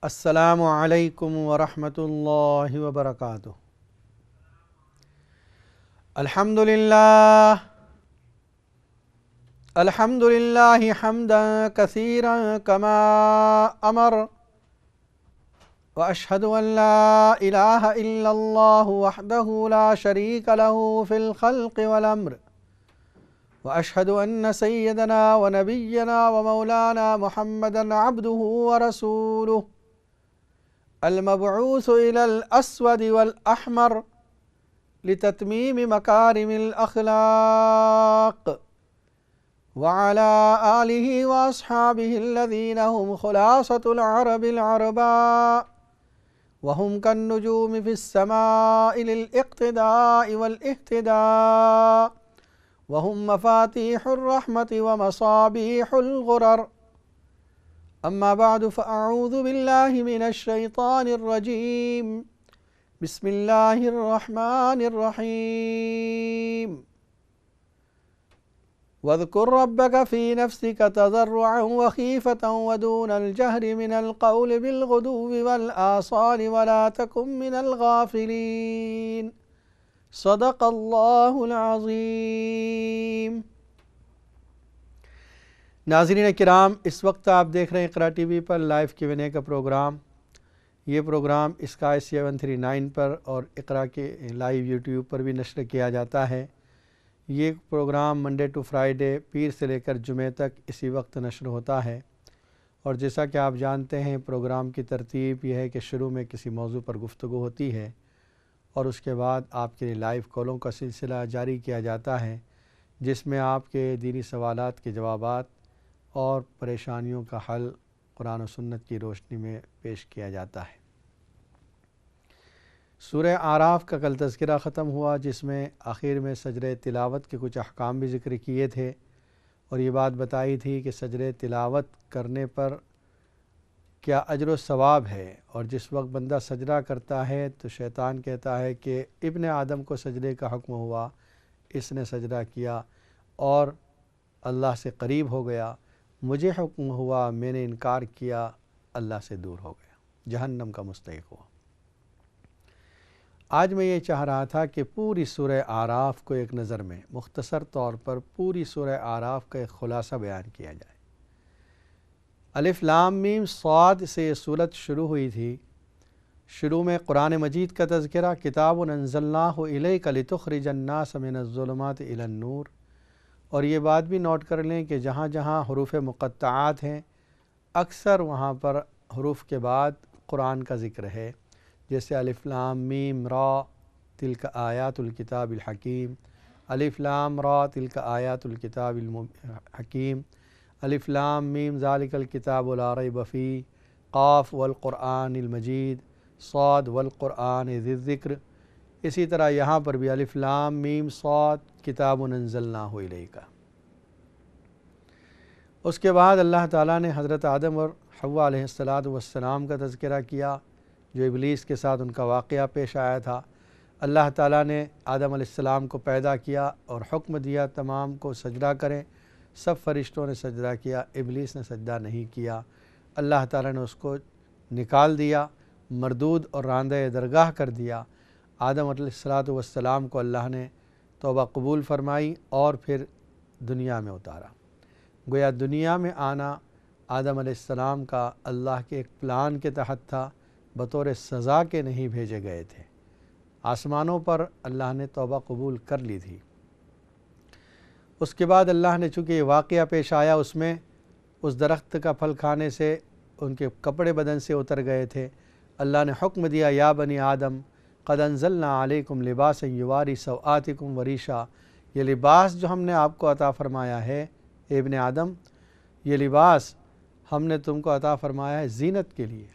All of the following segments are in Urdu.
السلام علیکم ورحمۃ اللہ وبرکاتہ۔ الحمد للہ حمدا کثیرا کما امر واشہد ان لا الہ الا اللہ وحدہ لا شریک لہ فی الخلق والامر واشہد ان سیدنا ونبینا ومولانا محمدا عبدہ ورسولہ المبعوث إلى الأسود والأحمر لتتميم مكارم الأخلاق وعلى آله وأصحابه الذين هم خلاصة العرب العرباء وهم كالنجوم في السماء للاقتداء والاهتداء وهم مفاتيح الرحمة ومصابيح الغرر. أما بعد فأعوذ بالله من الشيطان الرجيم. بسم الله الرحمن الرحيم. واذكر ربك في نفسك تضرعا وخيفة ودون الجهر من القول بالغدو والآصال ولا تكن من الغافلين. صدق الله العظيم. ناظرین کرام، اس وقت آپ دیکھ رہے ہیں اقرا ٹی وی پر لائیو Q&A کا پروگرام۔ یہ پروگرام اسکائی 739 پر اور اقرا کے لائیو یوٹیوب پر بھی نشر کیا جاتا ہے۔ یہ پروگرام منڈے ٹو فرائیڈے پیر سے لے کر جمعے تک اسی وقت نشر ہوتا ہے، اور جیسا کہ آپ جانتے ہیں پروگرام کی ترتیب یہ ہے کہ شروع میں کسی موضوع پر گفتگو ہوتی ہے اور اس کے بعد آپ کے لائیو کالوں کا سلسلہ جاری کیا جاتا ہے، جس میں آپ کے دینی سوالات کے جوابات اور پریشانیوں کا حل قرآن و سنت کی روشنی میں پیش کیا جاتا ہے۔ سورہ اعراف کا کل تذکرہ ختم ہوا، جس میں آخر میں سجدہ تلاوت کے کچھ احکام بھی ذکر کیے تھے، اور یہ بات بتائی تھی کہ سجدہ تلاوت کرنے پر کیا اجر و ثواب ہے، اور جس وقت بندہ سجدہ کرتا ہے تو شیطان کہتا ہے کہ ابن آدم کو سجدے کا حکم ہوا، اس نے سجدہ کیا اور اللہ سے قریب ہو گیا، مجھے حکم ہوا میں نے انکار کیا، اللہ سے دور ہو گیا، جہنم کا مستحق ہوا۔ آج میں یہ چاہ رہا تھا کہ پوری سورہ اعراف کو ایک نظر میں مختصر طور پر پوری سورہ اعراف کا ایک خلاصہ بیان کیا جائے۔ الف لام میم صاد سے یہ صورت شروع ہوئی تھی۔ شروع میں قرآن مجید کا تذکرہ، کتاب انزلناہ الیک لتخرج الناس من الظلمات الی النور، اور یہ بات بھی نوٹ کر لیں کہ جہاں جہاں حروف مقطعات ہیں اکثر وہاں پر حروف کے بعد قرآن کا ذکر ہے، جیسے الف لام میم را تلک آیات الکتاب الحکیم، الف لام را تلک آیات الکتاب الحکیم، الف لام میم ذالک الکتاب لا ریب فیہ، قاف والقرآن المجید، صاد والقرآن ذی الذکر۔ اسی طرح یہاں پر بھی الف لام میم صاد کتاب انزلناہ الیک۔ اس کے بعد اللہ تعالیٰ نے حضرت آدم اور حوا علیہ السلام کا تذکرہ کیا، جو ابلیس کے ساتھ ان کا واقعہ پیش آیا تھا۔ اللہ تعالیٰ نے آدم علیہ السلام کو پیدا کیا اور حکم دیا تمام کو سجدہ کریں، سب فرشتوں نے سجدہ کیا، ابلیس نے سجدہ نہیں کیا۔ اللہ تعالیٰ نے اس کو نکال دیا، مردود اور راندہ درگاہ کر دیا۔ آدم علیہ السلام کو اللہ نے توبہ قبول فرمائی اور پھر دنیا میں اتارا۔ گویا دنیا میں آنا آدم علیہ السلام کا اللہ کے ایک پلان کے تحت تھا، بطور سزا کے نہیں بھیجے گئے تھے۔ آسمانوں پر اللہ نے توبہ قبول کر لی تھی۔ اس کے بعد اللہ نے چونکہ یہ واقعہ پیش آیا، اس میں اس درخت کا پھل کھانے سے ان کے کپڑے بدن سے اتر گئے تھے۔ اللہ نے حکم دیا، یا بنی آدم قد انزلنا علیکم لباسا یواری سوآتکم وریشا، یہ لباس جو ہم نے آپ کو عطا فرمایا ہے اے ابن آدم، یہ لباس ہم نے تم کو عطا فرمایا ہے زینت کے لیے،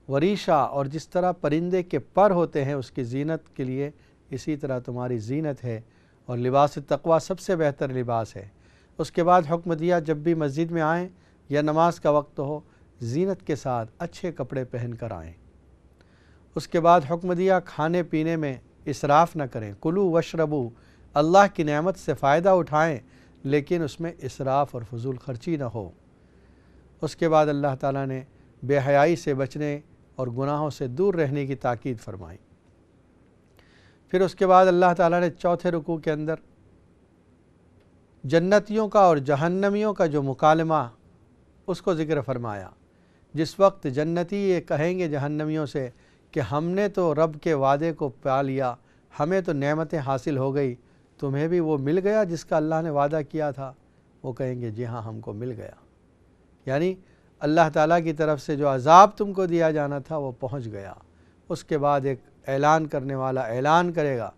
وریشا، اور جس طرح پرندے کے پر ہوتے ہیں اس کی زینت کے لیے، اسی طرح تمہاری زینت ہے، اور لباس تقوی سب سے بہتر لباس ہے۔ اس کے بعد حکم دیا جب بھی مسجد میں آئیں یا نماز کا وقت ہو، زینت کے ساتھ اچھے کپڑے پہن کر آئیں۔ اس کے بعد حکم دیا کھانے پینے میں اسراف نہ کریں، کلو وشربو، اللہ کی نعمت سے فائدہ اٹھائیں لیکن اس میں اسراف اور فضول خرچی نہ ہو۔ اس کے بعد اللہ تعالیٰ نے بے حیائی سے بچنے اور گناہوں سے دور رہنے کی تاکید فرمائی۔ پھر اس کے بعد اللہ تعالیٰ نے چوتھے رکوع کے اندر جنتیوں کا اور جہنمیوں کا جو مکالمہ اس کو ذکر فرمایا۔ جس وقت جنتی یہ کہیں گے جہنمیوں سے کہ ہم نے تو رب کے وعدے کو پا لیا، ہمیں تو نعمتیں حاصل ہو گئی، تمہیں بھی وہ مل گیا جس کا اللہ نے وعدہ کیا تھا؟ وہ کہیں گے جی ہاں ہم کو مل گیا، یعنی اللہ تعالیٰ کی طرف سے جو عذاب تم کو دیا جانا تھا وہ پہنچ گیا۔ اس کے بعد ایک اعلان کرنے والا اعلان کرے گا،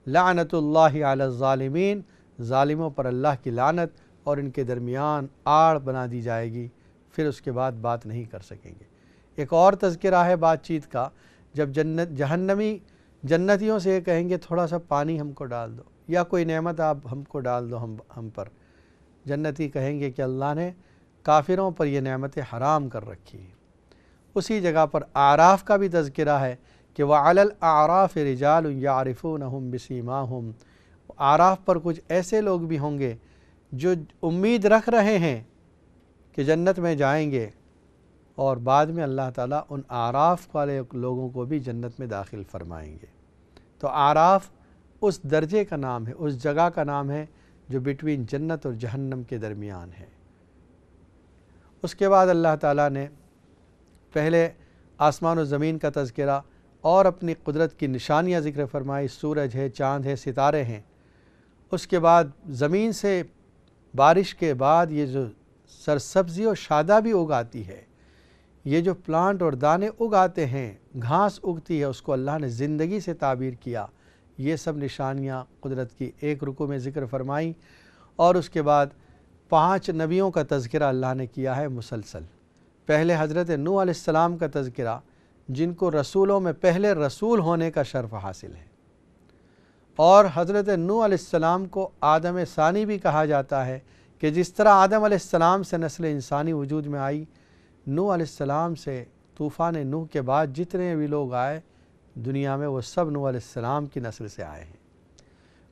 لعنت اللہ علی الظالمین، ظالموں پر اللہ کی لعنت، اور ان کے درمیان آڑ بنا دی جائے گی، پھر اس کے بعد بات نہیں کر سکیں گے۔ ایک اور تذکرہ ہے بات چیت کا، جب جہنمی جنتیوں سے یہ کہیں گے تھوڑا سا پانی ہم کو ڈال دو یا کوئی نعمت آپ ہم کو ڈال دو ہم پر، جنتی کہیں گے کہ اللہ نے کافروں پر یہ نعمتیں حرام کر رکھی ہیں۔ اسی جگہ پر اعراف کا بھی تذکرہ ہے کہ وَعَلَى الْأَعْرَافِ رِجَالٌ يَعْرِفُونَهُمْ بِسِيمَاهُمْ، اعراف پر کچھ ایسے لوگ بھی ہوں گے جو امید رکھ رہے ہیں کہ جنت میں جائیں گے، اور بعد میں اللہ تعالیٰ ان اعراف والے لوگوں کو بھی جنت میں داخل فرمائیں گے۔ تو اعراف اس درجے کا نام ہے، اس جگہ کا نام ہے جو بٹوین جنت اور جہنم کے درمیان ہے۔ اس کے بعد اللہ تعالیٰ نے پہلے آسمان و زمین کا تذکرہ اور اپنی قدرت کی نشانیاں ذکر فرمائی، سورج ہے، چاند ہے، ستارے ہیں۔ اس کے بعد زمین سے بارش کے بعد یہ جو سرسبزی و شادابی اگاتی ہے، یہ جو پلانٹ اور دانے اگاتے ہیں، گھاس اگتی ہے، اس کو اللہ نے زندگی سے تعبیر کیا۔ یہ سب نشانیاں قدرت کی ایک رکوع میں ذکر فرمائی، اور اس کے بعد 5 نبیوں کا تذکرہ اللہ نے کیا ہے مسلسل۔ پہلے حضرت نوح علیہ السلام کا تذکرہ، جن کو رسولوں میں پہلے رسول ہونے کا شرف حاصل ہے، اور حضرت نوح علیہ السلام کو آدم ثانی بھی کہا جاتا ہے کہ جس طرح آدم علیہ السلام سے نسل انسانی وجود میں آئی، نوح علیہ السلام سے طوفان نوح کے بعد جتنے بھی لوگ آئے دنیا میں وہ سب نوح علیہ السلام کی نسل سے آئے ہیں۔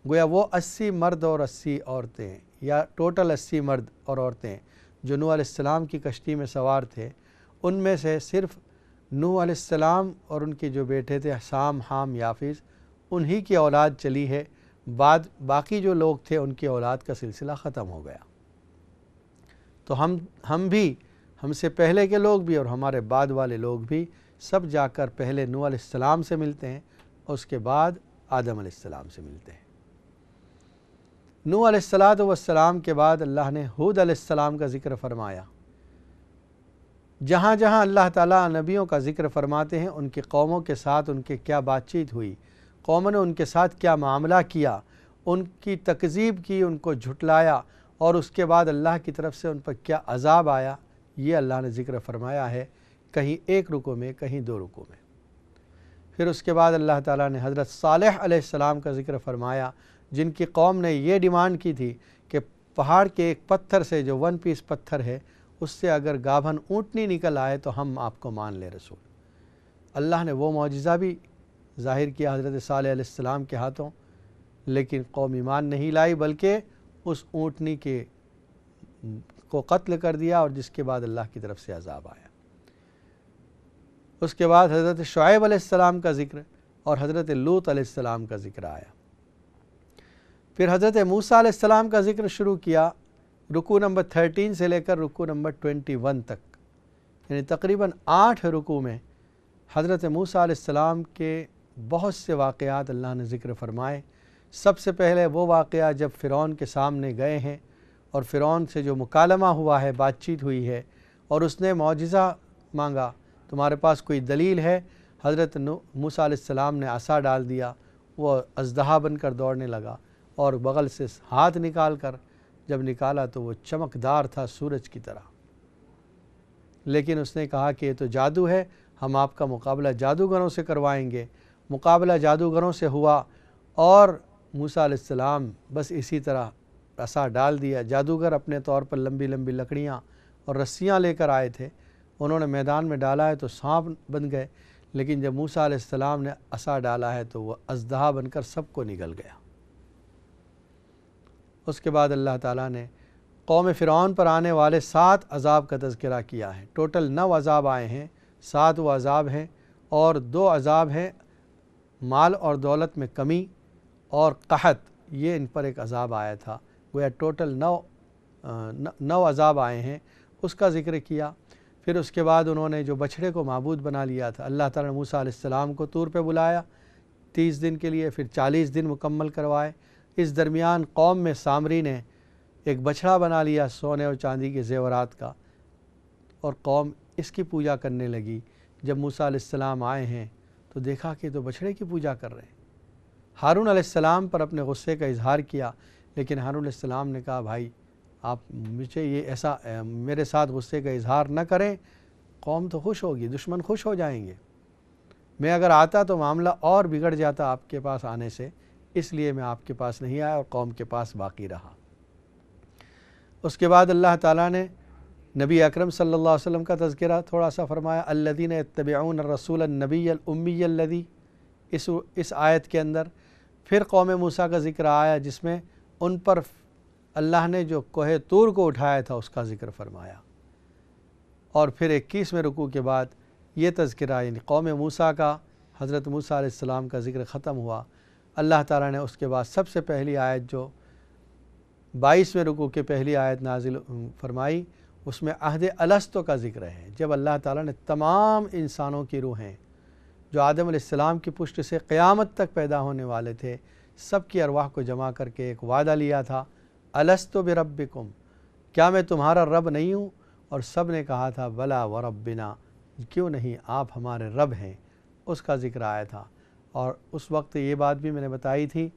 گویا وہ 80 مرد اور 80 عورتیں، یا ٹوٹل 80 مرد اور عورتیں جو نوح علیہ السلام کی کشتی میں سوار تھے، ان میں سے صرف نوح علیہ السلام اور ان کے جو بیٹے تھے سام، حام، یافز، انہی کی اولاد چلی ہے، باقی جو لوگ تھے ان کی اولاد کا سلسلہ ختم ہو گیا۔ تو ہم بھی، ہم سے پہلے کے لوگ بھی اور ہمارے بعد والے لوگ بھی سب جا کر پہلے نوح علیہ السلام سے ملتے ہیں، اور اس کے بعد آدم علیہ السلام سے ملتے ہیں۔ نوح علیہ السلام کے بعد اللہ نے ہود علیہ السلام کا ذکر فرمایا۔ جہاں جہاں اللہ تعالیٰ نبیوں کا ذکر فرماتے ہیں، ان کی قوموں کے ساتھ ان کے کیا بات چیت ہوئی، قوم نے ان کے ساتھ کیا معاملہ کیا، ان کی تکذیب کی، ان کو جھٹلایا، اور اس کے بعد اللہ کی طرف سے ان پر کیا عذاب آیا، یہ اللہ نے ذکر فرمایا ہے، کہیں ایک رکوع میں، کہیں 2 رکوع میں۔ پھر اس کے بعد اللہ تعالیٰ نے حضرت صالح علیہ السلام کا ذکر فرمایا، جن کی قوم نے یہ ڈیمانڈ کی تھی کہ پہاڑ کے ایک پتھر سے جو 1 پیس پتھر ہے، اس سے اگر گابھن اونٹنی نکل آئے تو ہم آپ کو مان لیں رسول۔ اللہ نے وہ معجزہ بھی ظاہر کیا حضرت صالح علیہ السلام کے ہاتھوں، لیکن قوم ایمان نہیں لائی، بلکہ اس اونٹنی کو قتل کر دیا، اور جس کے بعد اللہ کی طرف سے عذاب آیا۔ اس کے بعد حضرت شعیب علیہ السلام کا ذکر اور حضرت لوط علیہ السلام کا ذکر آیا۔ پھر حضرت موسیٰ علیہ السلام کا ذکر شروع کیا، رکوع نمبر 13 سے لے کر رکوع نمبر 21 تک، یعنی تقریباً 8 رکوع میں حضرت موسیٰ علیہ السلام کے بہت سے واقعات اللہ نے ذکر فرمائے۔ سب سے پہلے وہ واقعہ جب فرعون کے سامنے گئے ہیں، اور فرعون سے جو مکالمہ ہوا ہے، بات چیت ہوئی ہے، اور اس نے معجزہ مانگا، تمہارے پاس کوئی دلیل ہے؟ حضرت موسیٰ علیہ السلام نے عصا ڈال دیا، وہ اژدہا بن کر دوڑنے لگا، اور بغل سے ہاتھ نکال کر جب نکالا تو وہ چمکدار تھا سورج کی طرح۔ لیکن اس نے کہا کہ یہ تو جادو ہے، ہم آپ کا مقابلہ جادوگروں سے کروائیں گے۔ مقابلہ جادوگروں سے ہوا، اور موسیٰ علیہ السلام بس اسی طرح عصا ڈال دیا۔ جادوگر اپنے طور پر لمبی لمبی لکڑیاں اور رسیاں لے کر آئے تھے، انہوں نے میدان میں ڈالا ہے تو سانپ بن گئے، لیکن جب موسیٰ علیہ السلام نے عصا ڈالا ہے تو وہ اژدہا بن کر سب کو نگل گیا۔ اس کے بعد اللہ تعالیٰ نے قوم فرعون پر آنے والے 7 عذاب کا تذکرہ کیا ہے۔ ٹوٹل 9 عذاب آئے ہیں، 7 وہ عذاب ہیں، اور 2 عذاب ہیں مال اور دولت میں کمی اور قحط، یہ ان پر ایک عذاب آیا تھا۔ گویا ٹوٹل 9 عذاب آئے ہیں، اس کا ذکر کیا۔ پھر اس کے بعد انہوں نے جو بچھڑے کو معبود بنا لیا تھا، اللہ تعالیٰ نے موسیٰ علیہ السلام کو طور پہ بلایا 30 دن کے لیے، پھر 40 دن مکمل کروائے۔ اس درمیان قوم میں سامری نے ایک بچھڑا بنا لیا سونے اور چاندی کے زیورات کا، اور قوم اس کی پوجا کرنے لگی۔ جب موسیٰ علیہ السلام آئے ہیں تو دیکھا کہ تو بچھڑے کی پوجا کر رہے ہیں۔ ہارون علیہ السلام پر اپنے غصے کا اظہار کیا، لیکن ہارون علیہ السلام نے کہا بھائی آپ مجھے یہ ایسا میرے ساتھ غصے کا اظہار نہ کریں، قوم تو خوش ہوگی، دشمن خوش ہو جائیں گے۔ میں اگر آتا تو معاملہ اور بگڑ جاتا آپ کے پاس آنے سے، اس لیے میں آپ کے پاس نہیں آیا اور قوم کے پاس باقی رہا۔ اس کے بعد اللہ تعالیٰ نے نبی اکرم صلی اللہ علیہ وسلم کا تذکرہ تھوڑا سا فرمایا، الذین یتبعون الرسول النبی الامی الذی، اس آیت کے اندر پھر قوم موسیٰ کا ذکر آیا جس میں ان پر اللہ نے جو کوہ طور کو اٹھایا تھا اس کا ذکر فرمایا، اور پھر 21ویں رکوع کے بعد یہ تذکرہ یعنی قوم موسیٰ کا، حضرت موسیٰ علیہ السلام کا ذکر ختم ہوا۔ اللہ تعالیٰ نے اس کے بعد سب سے پہلی آیت جو 22ویں رکوع کے پہلی آیت نازل فرمائی، اس میں عہد الستو کا ذکر ہے، جب اللہ تعالیٰ نے تمام انسانوں کی روحیں جو آدم علیہ السلام کی پشت سے قیامت تک پیدا ہونے والے تھے، سب کی ارواح کو جمع کر کے ایک وعدہ لیا تھا، الستو بربکم، کیا میں تمہارا رب نہیں ہوں؟ اور سب نے کہا تھا بلا وربنا، کیوں نہیں، آپ ہمارے رب ہیں، اس کا ذکر آیا تھا۔ اور اس وقت یہ بات بھی میں نے بتائی تھی،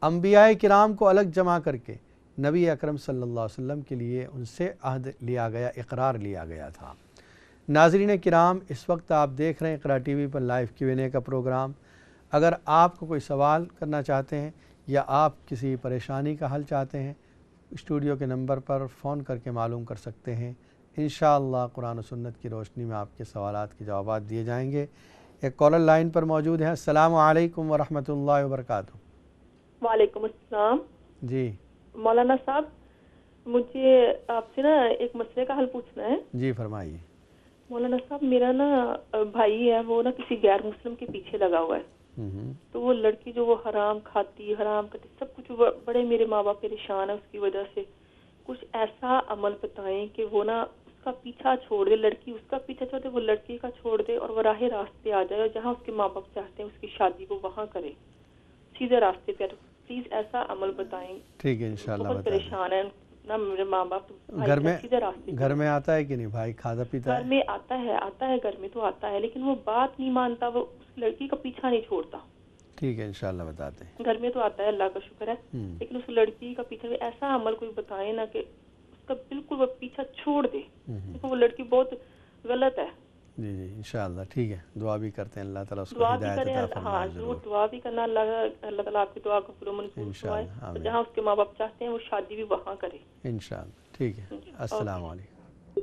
انبیاء کرام کو الگ جمع کر کے نبی اکرم صلی اللہ علیہ وسلم کے لیے ان سے عہد لیا گیا، اقرار لیا گیا تھا۔ ناظرین کرام، اس وقت آپ دیکھ رہے ہیں اقرا ٹی وی پر لائیو Q&A کا پروگرام۔ اگر آپ کو کوئی سوال کرنا چاہتے ہیں یا آپ کسی پریشانی کا حل چاہتے ہیں، اسٹوڈیو کے نمبر پر فون کر کے معلوم کر سکتے ہیں۔ انشاءاللہ قرآن و سنت کی روشنی میں آپ کے سوالات کے جوابات دیے جائیں گے۔ ایک کالر لائن پر موجود ہے۔ السلام علیکم ورحمۃ اللہ وبرکاتہ۔ وعلیکم السلام۔ جی مولانا صاحب، مجھے آپ سے نا ایک مسئلے کا حل پوچھنا ہے۔ جی فرمائیے۔ مولانا صاحب، میرا نا بھائی ہے، وہ نا کسی غیر مسلم کے پیچھے لگا ہوا ہے، تو وہ لڑکی جو وہ حرام کھاتی، حرام کرتی، سب کچھ، بڑے میرے ماں باپ پریشان ہے اس کی وجہ سے۔ کچھ ایسا عمل بتائیں کہ وہ نا اس کا پیچھا چھوڑ دے، لڑکی اس کا پیچھا چھوڑ دے، وہ لڑکی کا چھوڑ دے، اور وہ راہ راستے آ جائے، اور جہاں اس کے ماں باپ چاہتے ہیں اس کی شادی وہ وہاں کرے، سیدھے راستے پہ۔ پلیز ایسا عمل بتائیں۔ ٹھیک ہے انشاءاللہ بہت بتا دیں۔ پریشان ہے نا میرے ماں باپ۔ گھر میں آتا ہے کہ نہیں بھائی، کھاتا پیتا ہے؟ گھر میں آتا ہے گھر میں تو آتا ہے، لیکن وہ بات نہیں مانتا، وہ اس لڑکی کا پیچھا نہیں چھوڑتا۔ ٹھیک ہے انشاءاللہ بتاتے ہیں۔ گھر میں تو آتا ہے، اللہ کا شکر ہے، لیکن اس لڑکی کا پیچھا، ایسا عمل کوئی بتائے نا کہ اس کا بالکل وہ پیچھا چھوڑ دے، کیونکہ وہ لڑکی بہت غلط ہے۔ جی جی انشاءاللہ ٹھیک ہے، دعا بھی کرتے ہیں، اللہ تعالیٰ اس کو دعا بھی ہدایت کریں، عطا ہاں فرمائے۔ ضرور دعا بھی کرنا، اللہ تعالیٰ آپ کی دعا قبول و منظور فرمائے، جہاں اس کے ماں باپ چاہتے ہیں وہ شادی بھی وہاں کرے انشاءاللہ۔ ٹھیک ہے، السلام علیکم۔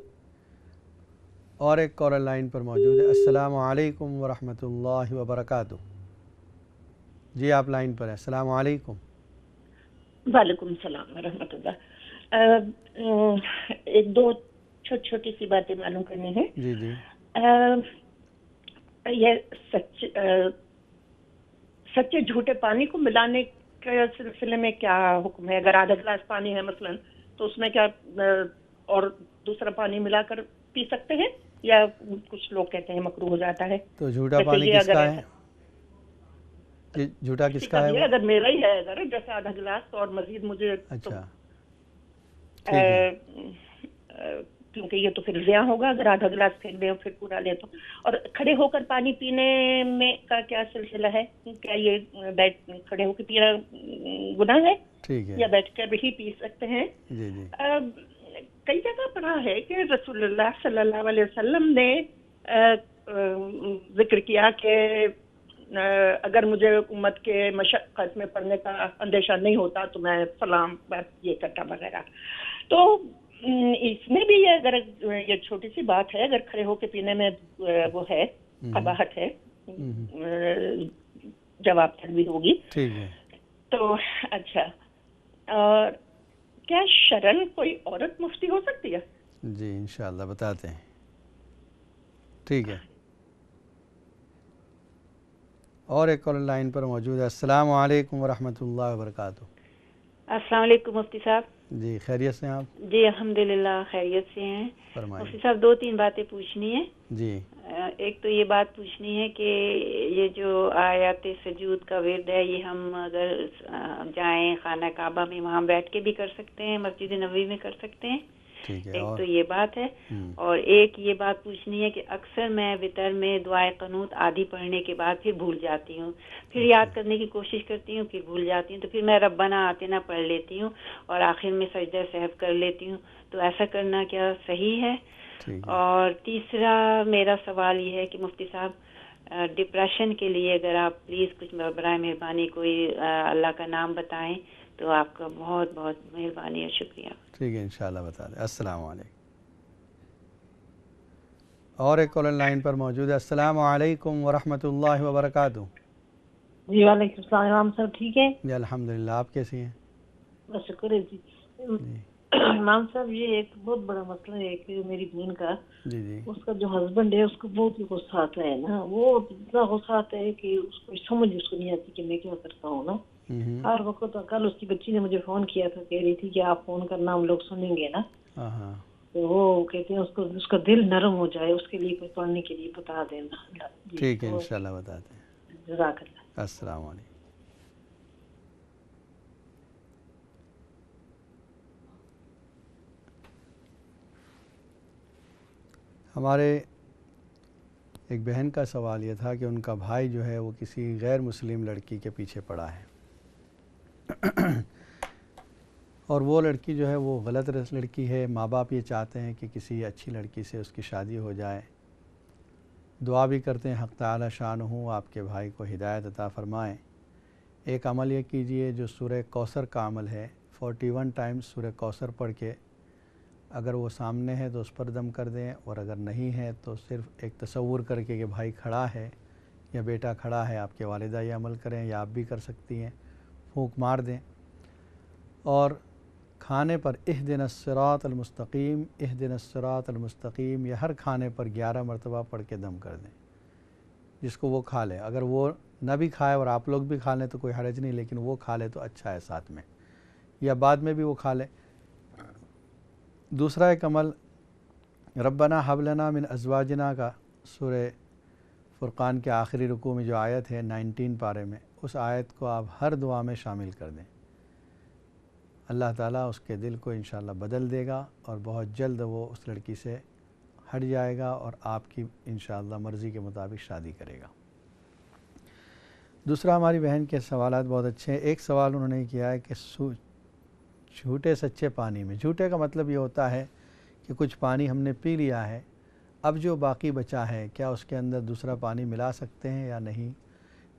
اور ایک کالر لائن پر موجود ہے۔ السلام علیکم ورحمۃ اللہ وبرکاتہ۔ جی آپ لائن پر ہیں۔ السلام علیکم۔ وعلیکم السلام ورحمۃ اللہ۔ ایک دو چھوٹی سی باتیں معلوم کرنی ہیں۔ جی جی۔ یہ سچے جھوٹے پانی کو ملانے کے سلسلے میں کیا حکم ہے؟ اگر آدھا گلاس پانی ہے مثلاً، تو اس میں کیا اور دوسرا پانی ملا کر پی سکتے ہیں، یا کچھ لوگ کہتے ہیں مکروہ ہو جاتا ہے؟ تو جھوٹا پانی کس کا ہے؟ جھوٹا کس کا ہے؟ اگر میرا ہی ہے، اگر جیسے آدھا گلاس اور مزید مجھے، اچھا کیونکہ یہ تو پھر ضیاء ہوگا اگر آدھا گلاس پھینک دیں پھر پورا لے تو۔ اور کھڑے ہو کر پانی پینے میں کا کیا سلسلہ ہے؟ کیا یہ کھڑے ہو کے پینا گناہ ہے، ٹھیک ہے، یا بیٹھ کر بھی پی سکتے ہیں؟ جی جی۔ کئی جگہ پڑھا ہے کہ رسول اللہ صلی اللہ علیہ وسلم نے ذکر کیا کہ اگر مجھے امت کے مشقت میں پڑھنے کا اندیشہ نہیں ہوتا تو میں فلاں بات یہ کرتا وغیرہ۔ تو اس میں بھی اگر یہ چھوٹی سی بات ہے، اگر کھڑے ہو کے پینے میں وہ ہے، قباحت ہے، جواب تک بھی ہوگی، ٹھیک ہے۔ تو اچھا، اور کیا شرن کوئی عورت مفتی ہو سکتی ہے؟ جی انشاءاللہ بتاتے ہیں. ٹھیک ہے. اور ایک کال لائن پر موجود ہے. السلام علیکم ورحمۃ اللہ وبرکاتہ. السلام علیکم مفتی صاحب. جی خیریت سے ہیں آپ؟ جی الحمدللہ خیریت سے ہیں. فرمائیں. مفتی صاحب 2-3 باتیں پوچھنی ہیں. جی. ایک تو یہ بات پوچھنی ہے کہ یہ جو آیات سجود کا ورد ہے یہ ہم اگر جائیں خانہ کعبہ میں وہاں بیٹھ کے بھی کر سکتے ہیں، مسجد نبوی میں کر سکتے ہیں؟ ٹھیک ہے. ایک تو یہ بات ہے. اور ایک یہ بات پوچھنی ہے کہ اکثر میں وتر میں دعائے قنوت آدھی پڑھنے کے بعد پھر بھول جاتی ہوں، پھر یاد کرنے کی کوشش کرتی ہوں، پھر بھول جاتی ہوں، تو پھر میں ربنا آتنا پڑھ لیتی ہوں اور آخر میں سجدہ سہو کر لیتی ہوں. تو ایسا کرنا کیا صحیح ہے؟ اور تیسرا میرا سوال یہ ہے کہ مفتی صاحب ڈپریشن کے لیے اگر آپ پلیز کچھ برائے مہربانی کوئی اللہ کا نام بتائیں تو آپ کا بہت بہت مہربانی اور شکریہ. ٹھیک ہے انشاءاللہ بتا دیں. السلام علیکم. اور ایک کالر لائن پر موجود ہے. السلام علیکم ورحمۃ اللہ وبرکاتہ. جی وعلیکم السلام صاحب. ٹھیک ہے جی الحمدللہ. آپ کیسی ہیں؟ بس شکر ہے. جی امام صاحب یہ ایک بہت بڑا مسئلہ ہے کہ میری بہن کا، جی جی اس کا جو ہسبینڈ ہے اس کو بہت ہی غصہ آتا ہے نا، وہ اتنا غصہ آتا ہے کہ اس کو سمجھ اس کو نہیں آتی کہ میں کیا کرتا ہوں نا. ہر وقت کل اس کی بچی نے مجھے فون کیا تھا، کہہ رہی تھی کہ آپ فون کرنا ہم لوگ سنیں گے نا. تو وہ کہتے ہیں اس کا دل نرم ہو جائے، اس کے لیے کوئی پڑھنے کے لیے بتا دینا. ٹھیک ہے انشاءاللہ بتاتے ہیں. جزاک اللہ. السلام علیکم. ہمارے ایک بہن کا سوال یہ تھا کہ ان کا بھائی جو ہے وہ کسی غیر مسلم لڑکی کے پیچھے پڑا ہے اور وہ لڑکی جو ہے وہ غلط لڑکی ہے. ماں باپ یہ چاہتے ہیں کہ کسی اچھی لڑکی سے اس کی شادی ہو جائے. دعا بھی کرتے ہیں حق تعالی شان ہوں آپ کے بھائی کو ہدایت عطا فرمائیں. ایک عمل یہ کیجئے جو سورہ کوثر کا عمل ہے، 41 ٹائمز سورہ کوثر پڑھ کے اگر وہ سامنے ہے تو اس پر دم کر دیں، اور اگر نہیں ہے تو صرف ایک تصور کر کے کہ بھائی کھڑا ہے یا بیٹا کھڑا ہے. آپ کے والدہ یہ عمل کریں یا آپ بھی کر سکتی ہیں. پھونک مار دیں اور کھانے پر اہدنا الصراط المستقیم اہدنا الصراط المستقیم یا ہر کھانے پر 11 مرتبہ پڑھ کے دم کر دیں، جس کو وہ کھا لے. اگر وہ نہ بھی کھائے اور آپ لوگ بھی کھا لیں تو کوئی حرج نہیں، لیکن وہ کھا لے تو اچھا ہے ساتھ میں، یا بعد میں بھی وہ کھا لے. دوسرا ایک عمل ربنا حب لنا من ازواجنا کا سورہ فرقان کے آخری رکوع میں جو آیت ہے 19 پارے میں، اس آیت کو آپ ہر دعا میں شامل کر دیں. اللہ تعالیٰ اس کے دل کو انشاءاللہ بدل دے گا اور بہت جلد وہ اس لڑکی سے ہٹ جائے گا اور آپ کی انشاءاللہ مرضی کے مطابق شادی کرے گا. دوسرا ہماری بہن کے سوالات بہت اچھے ہیں. ایک سوال انہوں نے کیا ہے کہ جھوٹے سچے پانی میں، جھوٹے کا مطلب یہ ہوتا ہے کہ کچھ پانی ہم نے پی لیا ہے، اب جو باقی بچا ہے کیا اس کے اندر دوسرا پانی ملا سکتے ہیں یا نہیں؟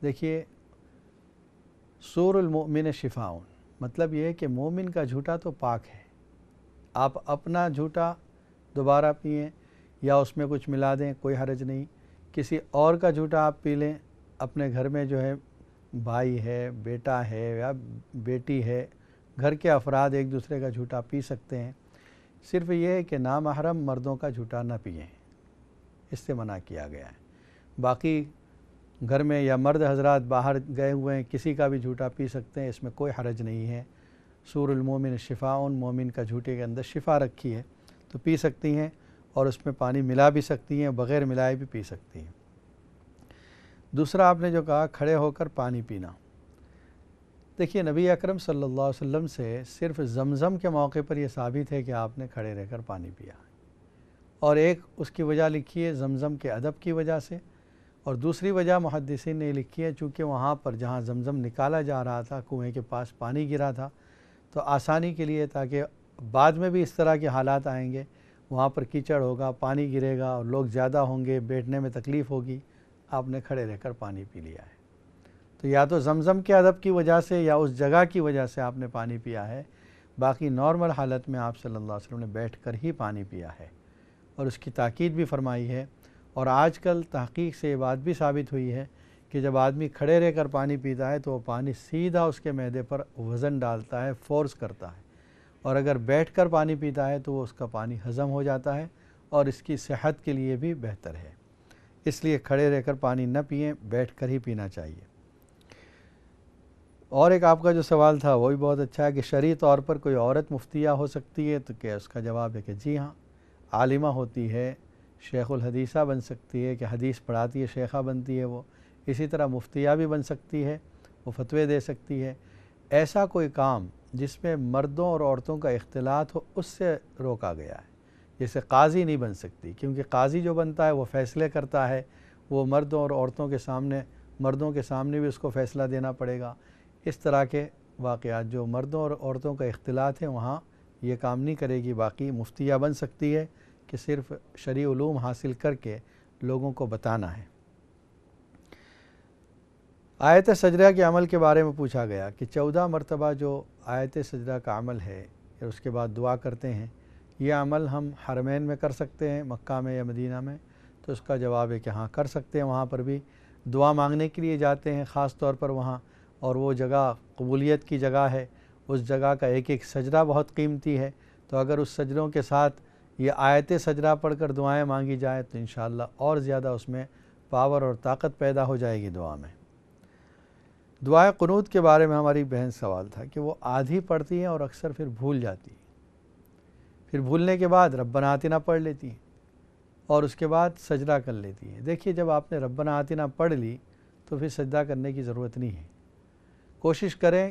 دیکھیے سور المؤمن شفاء، مطلب یہ ہے کہ مومن کا جھوٹا تو پاک ہے. آپ اپنا جھوٹا دوبارہ پئیں یا اس میں کچھ ملا دیں، کوئی حرج نہیں. کسی اور کا جھوٹا آپ پی لیں، اپنے گھر میں جو ہے بھائی ہے، بیٹا ہے یا بیٹی ہے، گھر کے افراد ایک دوسرے کا جھوٹا پی سکتے ہیں. صرف یہ ہے کہ نامحرم مردوں کا جھوٹا نہ پئیں، اس سے منع کیا گیا ہے. باقی گھر میں یا مرد حضرات باہر گئے ہوئے ہیں کسی کا بھی جھوٹا پی سکتے ہیں، اس میں کوئی حرج نہیں ہے. سور المومن شفاء، مومن کا جھوٹے کے اندر شفا رکھی ہے تو پی سکتی ہیں، اور اس میں پانی ملا بھی سکتی ہیں، بغیر ملائے بھی پی سکتی ہیں. دوسرا آپ نے جو کہا کھڑے ہو کر پانی پینا، دیکھیے نبی اکرم صلی اللہ علیہ وسلم سے صرف زمزم کے موقع پر یہ ثابت ہے کہ آپ نے کھڑے رہ کر پانی پیا، اور ایک اس کی وجہ لکھی ہے زمزم کے ادب کی وجہ سے، اور دوسری وجہ محدثین نے لکھی ہے چونکہ وہاں پر جہاں زمزم نکالا جا رہا تھا کنویں کے پاس پانی گرا تھا، تو آسانی کے لیے تاکہ بعد میں بھی اس طرح کے حالات آئیں گے، وہاں پر کیچڑ ہوگا، پانی گرے گا اور لوگ زیادہ ہوں گے، بیٹھنے میں تکلیف ہوگی، آپ نے کھڑے رہ کر پانی پی لیا ہے. تو یا تو زمزم کے ادب کی وجہ سے یا اس جگہ کی وجہ سے آپ نے پانی پیا ہے. باقی نارمل حالت میں آپ صلی اللہ علیہ وسلم نے بیٹھ کر ہی پانی پیا ہے اور اس کی تاکید بھی فرمائی ہے. اور آج کل تحقیق سے یہ بات بھی ثابت ہوئی ہے کہ جب آدمی کھڑے رہ کر پانی پیتا ہے تو وہ پانی سیدھا اس کے معدے پر وزن ڈالتا ہے، فورس کرتا ہے، اور اگر بیٹھ کر پانی پیتا ہے تو وہ اس کا پانی ہضم ہو جاتا ہے اور اس کی صحت کے لیے بھی بہتر ہے۔ اس لیے کھڑے رہ کر پانی نہ پئیں، بیٹھ کر ہی پینا چاہیے۔ اور ایک آپ کا جو سوال تھا وہ بھی بہت اچھا ہے کہ شرعی طور پر کوئی عورت مفتیہ ہو سکتی ہے، تو کیا اس کا جواب ہے کہ جی ہاں، عالمہ ہوتی ہے، شیخ الحدیثہ بن سکتی ہے کہ حدیث پڑھاتی ہے، شیخہ بنتی ہے وہ، اسی طرح مفتیہ بھی بن سکتی ہے، وہ فتوے دے سکتی ہے۔ ایسا کوئی کام جس میں مردوں اور عورتوں کا اختلاط ہو اس سے روکا گیا ہے۔ جیسے قاضی نہیں بن سکتی، کیونکہ قاضی جو بنتا ہے وہ فیصلے کرتا ہے، وہ مردوں اور عورتوں کے سامنے، مردوں کے سامنے بھی اس کو فیصلہ دینا پڑے گا۔ اس طرح کے واقعات جو مردوں اور عورتوں کا اختلاط ہے وہاں یہ کام نہیں کرے گی۔ باقی مفتیہ بن سکتی ہے کہ صرف شرعی علوم حاصل کر کے لوگوں کو بتانا ہے۔ آیت سجدہ کے عمل کے بارے میں پوچھا گیا کہ 14 مرتبہ جو آیت سجدہ کا عمل ہے پھر اس کے بعد دعا کرتے ہیں، یہ عمل ہم حرمین میں کر سکتے ہیں، مکہ میں یا مدینہ میں؟ تو اس کا جواب ہے کہ ہاں کر سکتے ہیں۔ وہاں پر بھی دعا مانگنے کے لیے جاتے ہیں خاص طور پر وہاں، اور وہ جگہ قبولیت کی جگہ ہے، اس جگہ کا ایک ایک سجدہ بہت قیمتی ہے، تو اگر اس سجدوں کے ساتھ یہ آیت سجدہ پڑھ کر دعائیں مانگی جائیں تو انشاءاللہ اور زیادہ اس میں پاور اور طاقت پیدا ہو جائے گی دعا میں۔ دعائے قنوت کے بارے میں ہماری بہن سوال تھا کہ وہ آدھی پڑھتی ہیں اور اکثر پھر بھول جاتی ہیں، پھر بھولنے کے بعد ربنا آتنا پڑھ لیتی ہیں اور اس کے بعد سجدہ کر لیتی ہیں۔ دیکھیے جب آپ نے ربنا آتنا پڑھ لی تو پھر سجدہ کرنے کی ضرورت نہیں ہے۔ کوشش کریں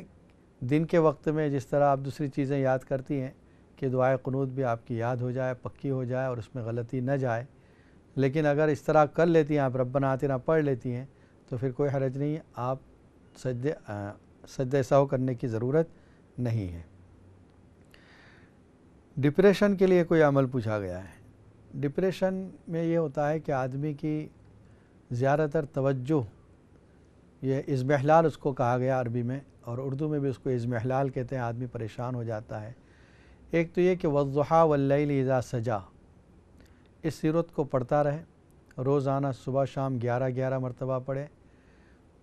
دن کے وقت میں جس طرح آپ دوسری چیزیں یاد کرتی ہیں کہ دعائے قنوت بھی آپ کی یاد ہو جائے، پکی ہو جائے اور اس میں غلطی نہ جائے۔ لیکن اگر اس طرح کر لیتی ہیں، آپ ربنا آتنا پڑھ لیتی ہیں تو پھر کوئی حرج نہیں ہے، آپ سجدہ سہو کرنے کی ضرورت نہیں ہے۔ ڈپریشن کے لیے کوئی عمل پوچھا گیا ہے۔ ڈپریشن میں یہ ہوتا ہے کہ آدمی کی زیادہ تر توجہ، یہ اضمحلال اس کو کہا گیا عربی میں، اور اردو میں بھی اس کو اضمحلال کہتے ہیں، آدمی پریشان ہو جاتا ہے۔ ایک تو یہ کہ والضحیٰ واللیل اذا سجا، اس سورت کو پڑھتا رہے، روزانہ صبح شام 11 مرتبہ پڑھے۔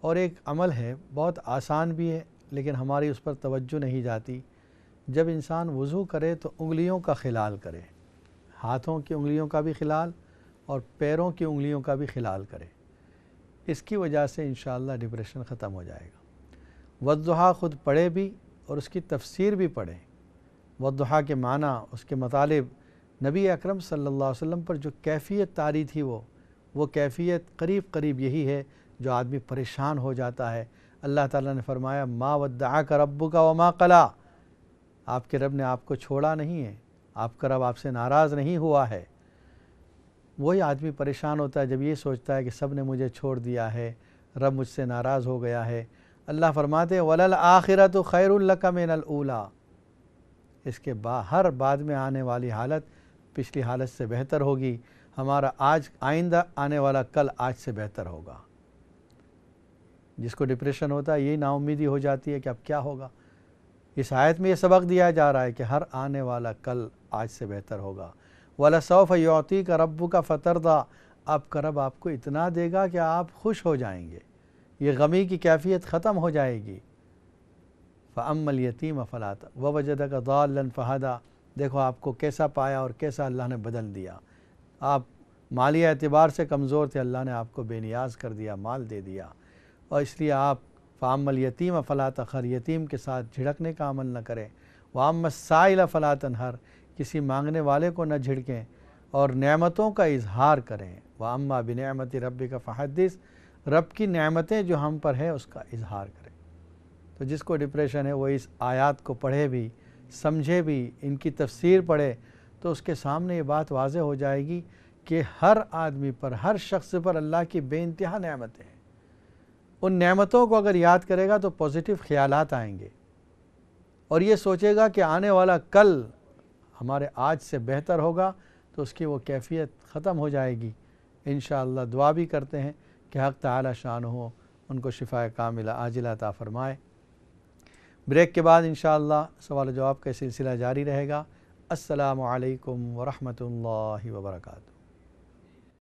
اور ایک عمل ہے بہت آسان بھی ہے لیکن ہماری اس پر توجہ نہیں جاتی، جب انسان وضو کرے تو انگلیوں کا خلال کرے، ہاتھوں کی انگلیوں کا بھی خلال اور پیروں کی انگلیوں کا بھی خلال کرے۔ اس کی وجہ سے انشاءاللہ ڈپریشن ختم ہو جائے گا۔ والضحیٰ خود پڑھے بھی اور اس کی تفسیر بھی پڑھیں۔ والضحیٰ کے معنی، اس کے مطالب، نبی اکرم صلی اللہ علیہ وسلم پر جو کیفیت طاری تھی وہ کیفیت قریب یہی ہے جو آدمی پریشان ہو جاتا ہے۔ اللہ تعالیٰ نے فرمایا ما ودعک ربک وما قلی، آپ کے رب نے آپ کو چھوڑا نہیں ہے، آپ کا رب آپ سے ناراض نہیں ہوا ہے۔ وہی آدمی پریشان ہوتا ہے جب یہ سوچتا ہے کہ سب نے مجھے چھوڑ دیا ہے، رب مجھ سے ناراض ہو گیا ہے۔ اللہ فرماتے ہیں وَلَلْآخِرَةُ خَيْرٌ لَكَ مِنَ الْأُولَىٰ، اس کے ہر بعد میں آنے والی حالت پچھلی حالت سے بہتر ہوگی، ہمارا آئندہ آنے والا کل آج سے بہتر ہوگا۔ جس کو ڈپریشن ہوتا ہے یہی نا امیدی ہو جاتی ہے کہ اب کیا ہوگا۔ اس آیت میں یہ سبق دیا جا رہا ہے کہ ہر آنے والا کل آج سے بہتر ہوگا۔ وَلَسَوْفَ يُعْطِيكَ رَبُّكَ فَتَرْضَىٰ، آپ کا رب آپ کو اتنا دے گا کہ آپ خوش ہو جائیں گے، یہ غمی کی کیفیت ختم ہو جائے گی۔ فَأَمَّا الْيَتِيمَ فَلَا وَوَجَدَكَ ضَالًّا فَهَدَىٰ، دیکھو آپ کو کیسا پایا اور کیسا اللہ نے بدل دیا۔ آپ مالی اعتبار سے کمزور تھے، اللہ نے آپ کو بے نیاز کر دیا، مال دے دیا، اور اس لیے آپ فَأَمَّا الْيَتِيمَ فَلَا تَقْهَرْ، یتیم کے ساتھ جھڑکنے کا عمل نہ کریں۔ وَأَمَّا السَّائِلَ فَلَا تَنْهَرْ، کسی مانگنے والے کو نہ جھڑکیں اور نعمتوں کا اظہار کریں۔ وَأَمَّا بِنِعْمَةِ رَبِّكَ فَحَدِّثْ، رب کی نعمتیں جو ہم پر ہیں اس کا اظہار کریں۔ تو جس کو ڈپریشن ہے وہ اس آیات کو پڑھے بھی، سمجھے بھی، ان کی تفسیر پڑھے تو اس کے سامنے یہ بات واضح ہو جائے گی کہ ہر آدمی پر، ہر شخص پر اللہ کی بے انتہا نعمتیں ہیں۔ ان نعمتوں کو اگر یاد کرے گا تو پازیٹیو خیالات آئیں گے اور یہ سوچے گا کہ آنے والا کل ہمارے آج سے بہتر ہوگا، تو اس کی وہ کیفیت ختم ہو جائے گی۔ انشاءاللہ دعا بھی کرتے ہیں کہ حق تعالی شانہ ان کو شفاء کاملہ عاجلہ عطا فرمائے۔ بریک کے بعد انشاءاللہ سوال و جواب کا سلسلہ جاری رہے گا۔ السلام علیکم ورحمۃ اللہ وبرکاتہ۔